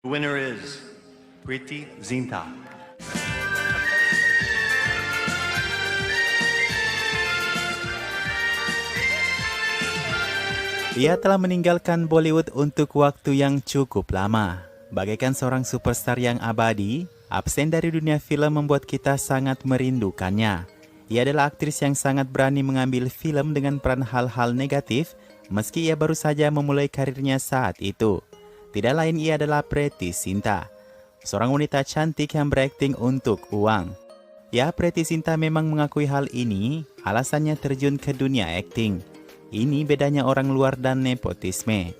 The winner is Preity Zinta. Ia telah meninggalkan Bollywood untuk waktu yang cukup lama. Bagaikan seorang superstar yang abadi, absen dari dunia film membuat kita sangat merindukannya. Ia adalah aktris yang sangat berani mengambil film dengan peran hal-hal negatif, meski ia baru saja memulai karirnya saat itu. Tidak lain ia adalah Preity Zinta, seorang wanita cantik yang berakting untuk uang. Ya, Preity Zinta memang mengakui hal ini, alasannya terjun ke dunia akting. Ini bedanya orang luar dan nepotisme.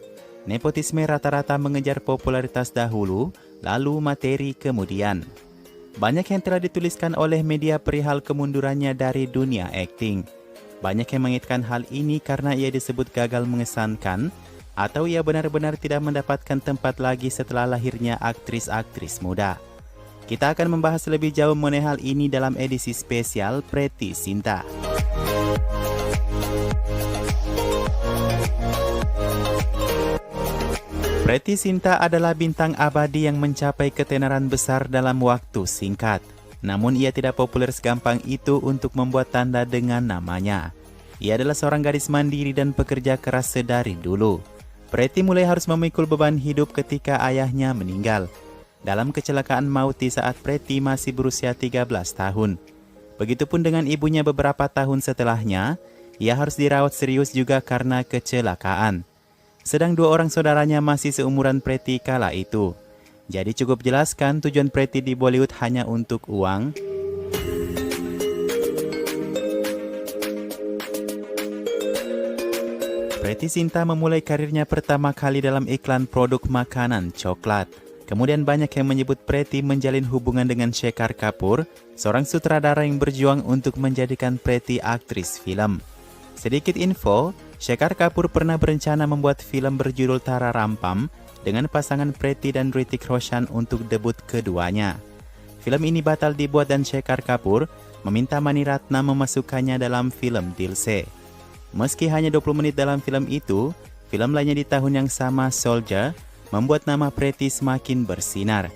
Nepotisme rata-rata mengejar popularitas dahulu, lalu materi kemudian. Banyak yang telah dituliskan oleh media perihal kemundurannya dari dunia akting. Banyak yang mengaitkan hal ini karena ia disebut gagal mengesankan, atau ia benar-benar tidak mendapatkan tempat lagi setelah lahirnya aktris-aktris muda. Kita akan membahas lebih jauh mengenai hal ini dalam edisi spesial Preity Zinta. Preity Zinta adalah bintang abadi yang mencapai ketenaran besar dalam waktu singkat. Namun ia tidak populer segampang itu untuk membuat tanda dengan namanya. Ia adalah seorang gadis mandiri dan pekerja keras sedari dulu. Preity mulai harus memikul beban hidup ketika ayahnya meninggal dalam kecelakaan maut di saat Preity masih berusia 13 tahun. Begitupun dengan ibunya beberapa tahun setelahnya, ia harus dirawat serius juga karena kecelakaan. Sedang dua orang saudaranya masih seumuran Preity kala itu. Jadi cukup jelaskan tujuan Preity di Bollywood hanya untuk uang. Preity Zinta memulai karirnya pertama kali dalam iklan produk makanan coklat. Kemudian banyak yang menyebut Preity menjalin hubungan dengan Shekhar Kapoor, seorang sutradara yang berjuang untuk menjadikan Preity aktris film. Sedikit info, Shekhar Kapoor pernah berencana membuat film berjudul Tara Rampam dengan pasangan Preity dan Hrithik Roshan untuk debut keduanya. Film ini batal dibuat dan Shekhar Kapoor meminta Mani Ratna memasukkannya dalam film Dil Se. Meski hanya 20 menit dalam film itu, film lainnya di tahun yang sama, Soldier, membuat nama Preity semakin bersinar.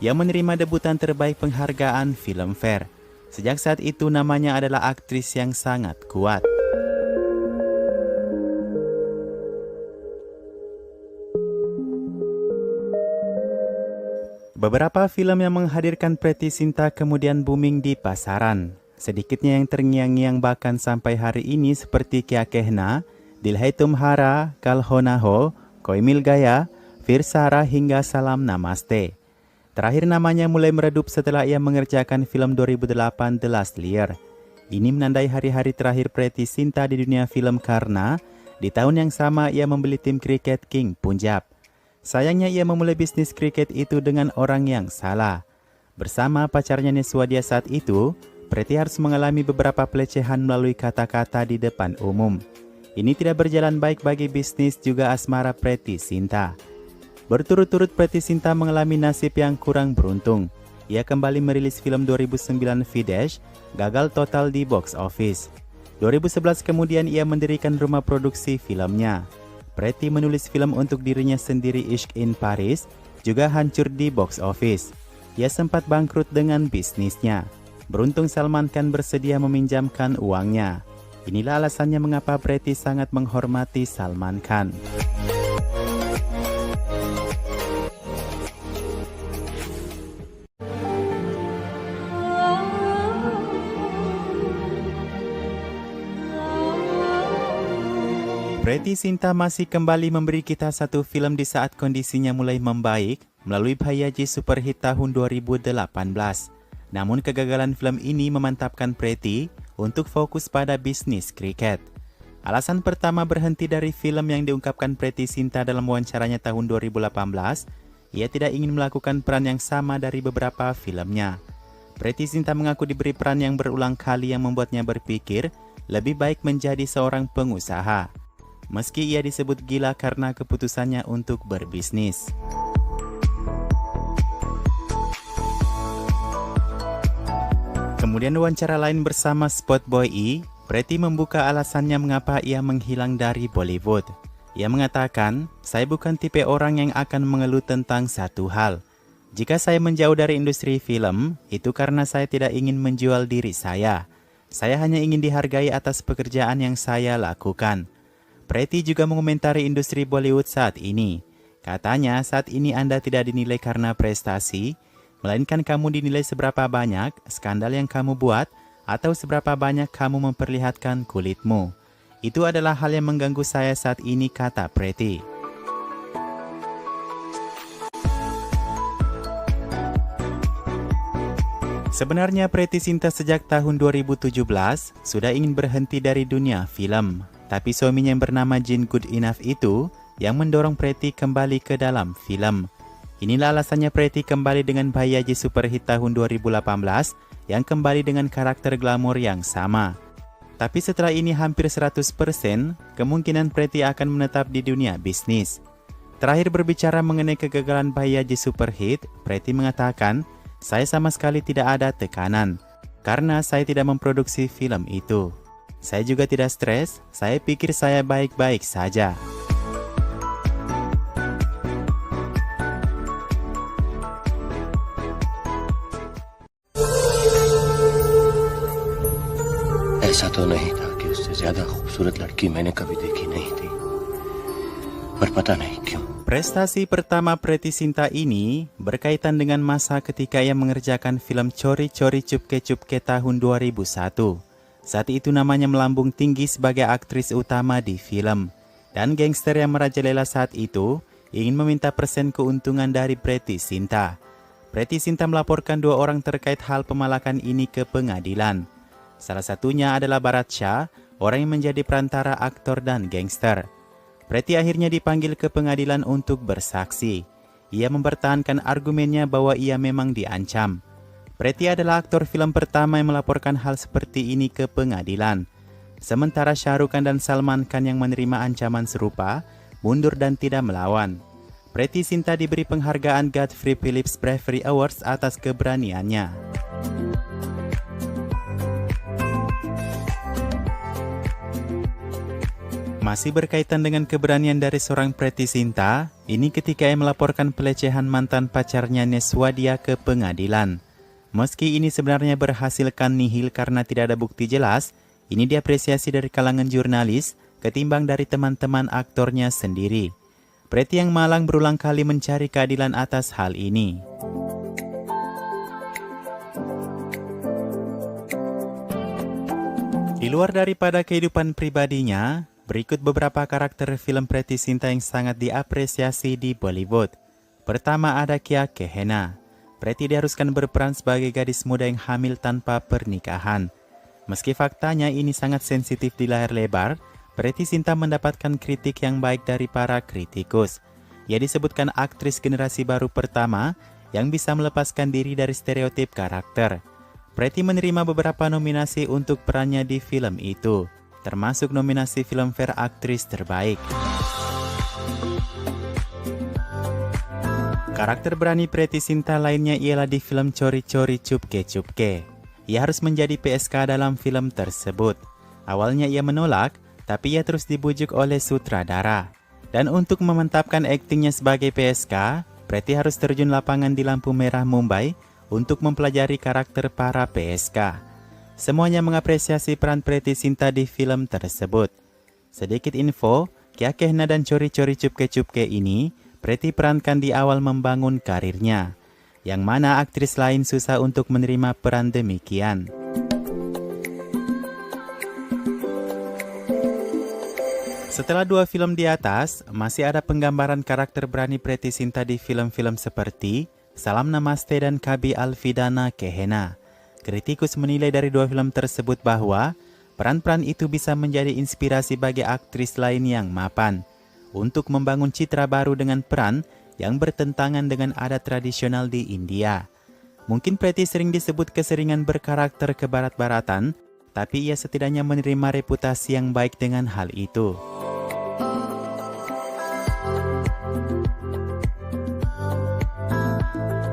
Ia menerima debutan terbaik penghargaan Filmfare. Sejak saat itu namanya adalah aktris yang sangat kuat. Beberapa film yang menghadirkan Preity Zinta kemudian booming di pasaran. Sedikitnya yang terngiang-ngiang bahkan sampai hari ini seperti Kya Kehna, Dil Hai Tumhara, Kal Ho Na Ho, Koi Mil Gaya, Fir Sara hingga Salam Namaste. Terakhir namanya mulai meredup setelah ia mengerjakan film 2008 The Last Lear. Ini menandai hari-hari terakhir Preity Zinta di dunia film karena di tahun yang sama ia membeli tim kriket King Punjab. Sayangnya ia memulai bisnis kriket itu dengan orang yang salah. Bersama pacarnya Neswadia saat itu, Preity harus mengalami beberapa pelecehan melalui kata-kata di depan umum. Ini tidak berjalan baik bagi bisnis juga asmara Preity Zinta. Berturut-turut Preity Zinta mengalami nasib yang kurang beruntung. Ia kembali merilis film 2009 Videsh, gagal total di box office. 2011 kemudian ia mendirikan rumah produksi filmnya. Preity menulis film untuk dirinya sendiri, Ishq in Paris, juga hancur di box office. Ia sempat bangkrut dengan bisnisnya. Beruntung Salman Khan bersedia meminjamkan uangnya. Inilah alasannya mengapa Preity sangat menghormati Salman Khan. Preity Zinta masih kembali memberi kita satu film di saat kondisinya mulai membaik melalui Bhaiyaji superhit tahun 2018. Namun kegagalan film ini memantapkan Preity untuk fokus pada bisnis kriket. Alasan pertama berhenti dari film yang diungkapkan Preity Zinta dalam wawancaranya tahun 2018, ia tidak ingin melakukan peran yang sama dari beberapa filmnya. Preity Zinta mengaku diberi peran yang berulang kali yang membuatnya berpikir lebih baik menjadi seorang pengusaha. Meski ia disebut gila karena keputusannya untuk berbisnis. Kemudian wawancara lain bersama Spotboy E, Preity membuka alasannya mengapa ia menghilang dari Bollywood. Ia mengatakan, saya bukan tipe orang yang akan mengeluh tentang satu hal. Jika saya menjauh dari industri film, itu karena saya tidak ingin menjual diri saya. Saya hanya ingin dihargai atas pekerjaan yang saya lakukan. Pretty juga mengomentari industri Bollywood saat ini. Katanya, saat ini Anda tidak dinilai karena prestasi, melainkan kamu dinilai seberapa banyak skandal yang kamu buat atau seberapa banyak kamu memperlihatkan kulitmu. Itu adalah hal yang mengganggu saya saat ini, kata Pretty. Sebenarnya Pretty Zinta sejak tahun 2017 sudah ingin berhenti dari dunia film. Tapi suaminya yang bernama Jin Good Enough itu yang mendorong Pretty kembali ke dalam film. Inilah alasannya Pretty kembali dengan Bhaiyaaji Superhit tahun 2018 yang kembali dengan karakter glamor yang sama. Tapi setelah ini hampir 100%, kemungkinan Pretty akan menetap di dunia bisnis. Terakhir berbicara mengenai kegagalan Bhaiyaaji Superhit, Pretty mengatakan, saya sama sekali tidak ada tekanan, karena saya tidak memproduksi film itu. Saya juga tidak stres, saya pikir saya baik-baik saja. ऐसा तो नहीं था कि उससे ज्यादा खूबसूरत लड़की मैंने कभी देखी नहीं थी, पर पता नहीं क्यों. Prestasi pertama Pretty Zinta ini berkaitan dengan masa ketika ia mengerjakan film Chori Chori Chupke Chupke tahun 2001. Saat itu namanya melambung tinggi sebagai aktris utama di film. Dan gangster yang merajalela saat itu ingin meminta persen keuntungan dari Pretty Zinta. Pretty Zinta melaporkan 2 orang terkait hal pemalakan ini ke pengadilan. Salah satunya adalah Bharat Shah, orang yang menjadi perantara aktor dan gangster. Pretty akhirnya dipanggil ke pengadilan untuk bersaksi. Ia mempertahankan argumennya bahwa ia memang diancam. Pretty adalah aktor film pertama yang melaporkan hal seperti ini ke pengadilan. Sementara Shah Rukh Khan dan Salman Khan yang menerima ancaman serupa, mundur dan tidak melawan. Pretty Zinta diberi penghargaan Godfrey Phillips Bravery Awards atas keberaniannya. Masih berkaitan dengan keberanian dari seorang Pretty Zinta, ini ketika ia melaporkan pelecehan mantan pacarnya Neswadia ke pengadilan. Meski ini sebenarnya berhasilkan nihil karena tidak ada bukti jelas, ini diapresiasi dari kalangan jurnalis ketimbang dari teman-teman aktornya sendiri. Pretty yang malang berulang kali mencari keadilan atas hal ini. Di luar daripada kehidupan pribadinya, berikut beberapa karakter film Pretty Zinta yang sangat diapresiasi di Bollywood. Pertama ada Kya Kehena. Pretty diharuskan berperan sebagai gadis muda yang hamil tanpa pernikahan. Meski faktanya ini sangat sensitif di layar lebar, Pretty Zinta mendapatkan kritik yang baik dari para kritikus. Ia disebutkan aktris generasi baru pertama yang bisa melepaskan diri dari stereotip karakter. Pretty menerima beberapa nominasi untuk perannya di film itu, termasuk nominasi Filmfare Aktris Terbaik. Karakter berani Pretty Zinta lainnya ialah di film Chori Chori Chupke Chupke. Ia harus menjadi PSK dalam film tersebut. Awalnya ia menolak, tapi ia terus dibujuk oleh sutradara. Dan untuk memantapkan aktingnya sebagai PSK, Pretty harus terjun lapangan di lampu merah Mumbai untuk mempelajari karakter para PSK. Semuanya mengapresiasi peran Pretty Zinta di film tersebut. Sedikit info, Kya Kehna dan Chori Chori Chupke Chupke ini Pretty perankan di awal membangun karirnya, yang mana aktris lain susah untuk menerima peran demikian. Setelah 2 film di atas, masih ada penggambaran karakter berani Pretty Zinta di film-film seperti Salam Namaste dan Kabhi Alvidana Kehena. Kritikus menilai dari 2 film tersebut bahwa peran-peran itu bisa menjadi inspirasi bagi aktris lain yang mapan untuk membangun citra baru dengan peran yang bertentangan dengan adat tradisional di India. Mungkin Pretty sering disebut keseringan berkarakter kebarat-baratan, tapi ia setidaknya menerima reputasi yang baik dengan hal itu.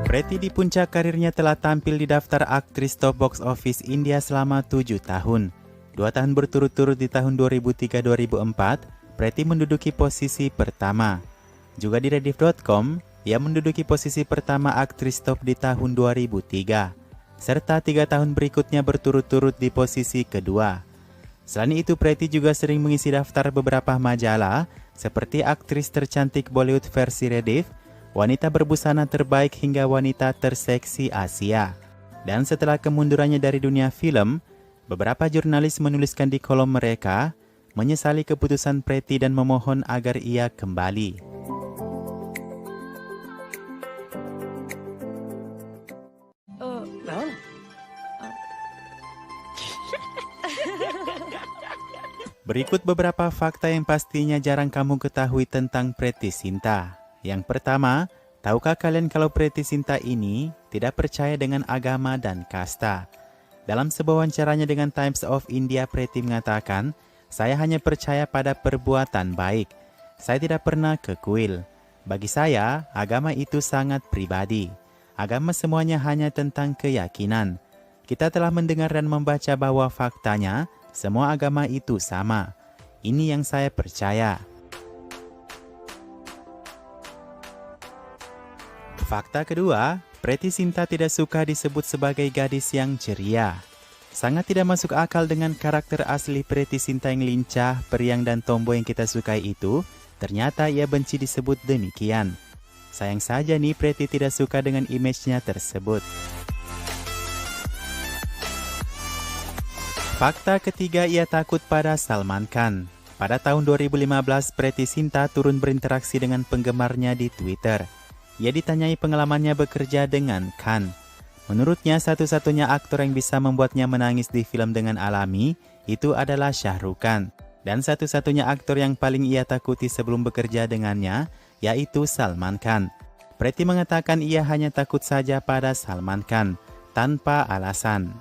Pretty di puncak karirnya telah tampil di daftar aktris top box office India selama 7 tahun. 2 tahun berturut-turut di tahun 2003-2004, Pretty menduduki posisi pertama. Juga di Rediff.com, ia menduduki posisi pertama aktris top di tahun 2003, serta 3 tahun berikutnya berturut-turut di posisi kedua. Selain itu, Pretty juga sering mengisi daftar beberapa majalah, seperti aktris tercantik Bollywood versi Rediff, wanita berbusana terbaik hingga wanita terseksi Asia. Dan setelah kemundurannya dari dunia film, beberapa jurnalis menuliskan di kolom mereka, menyesali keputusan Pretty dan memohon agar ia kembali. Berikut beberapa fakta yang pastinya jarang kamu ketahui tentang Pretty Zinta. Yang pertama, tahukah kalian kalau Pretty Zinta ini tidak percaya dengan agama dan kasta? Dalam sebuah wawancaranya dengan Times of India, Pretty mengatakan, "Saya hanya percaya pada perbuatan baik. Saya tidak pernah ke kuil. Bagi saya, agama itu sangat pribadi. Agama semuanya hanya tentang keyakinan. Kita telah mendengar dan membaca bahwa faktanya, semua agama itu sama. Ini yang saya percaya." Fakta kedua, Pretty Zinta tidak suka disebut sebagai gadis yang ceria. Sangat tidak masuk akal dengan karakter asli Pretty Zinta yang lincah, periang dan tomboy yang kita sukai itu, ternyata ia benci disebut demikian. Sayang saja nih Pretty tidak suka dengan image-nya tersebut. Fakta ketiga, ia takut pada Salman Khan. Pada tahun 2015, Pretty Zinta turun berinteraksi dengan penggemarnya di Twitter. Ia ditanyai pengalamannya bekerja dengan Khan. Menurutnya, satu-satunya aktor yang bisa membuatnya menangis di film dengan alami, itu adalah Shah Rukh Khan. Dan satu-satunya aktor yang paling ia takuti sebelum bekerja dengannya, yaitu Salman Khan. Pretty mengatakan ia hanya takut saja pada Salman Khan, tanpa alasan.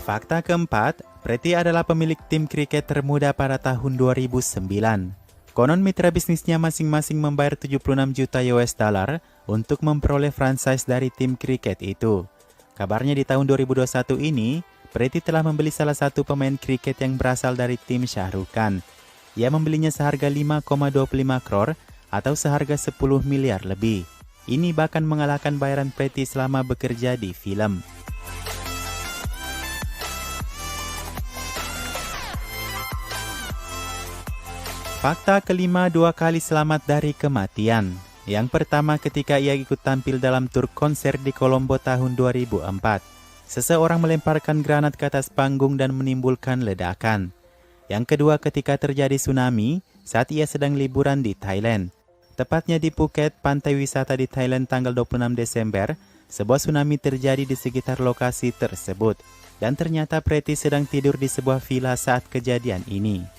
Fakta keempat, Pretty adalah pemilik tim kriket termuda pada tahun 2009. Konon mitra bisnisnya masing-masing membayar 76 juta $, untuk memperoleh franchise dari tim kriket itu. Kabarnya di tahun 2021 ini, Pretty telah membeli salah satu pemain kriket yang berasal dari tim Shah Rukh Khan. Ia membelinya seharga 5,25 crore atau seharga 10 miliar lebih. Ini bahkan mengalahkan bayaran Pretty selama bekerja di film. Fakta kelima, 2 kali selamat dari kematian. Yang pertama ketika ia ikut tampil dalam tur konser di Kolombo tahun 2004. Seseorang melemparkan granat ke atas panggung dan menimbulkan ledakan. Yang kedua ketika terjadi tsunami saat ia sedang liburan di Thailand. Tepatnya di Phuket, pantai wisata di Thailand tanggal 26 Desember, sebuah tsunami terjadi di sekitar lokasi tersebut. Dan ternyata Pretty sedang tidur di sebuah villa saat kejadian ini.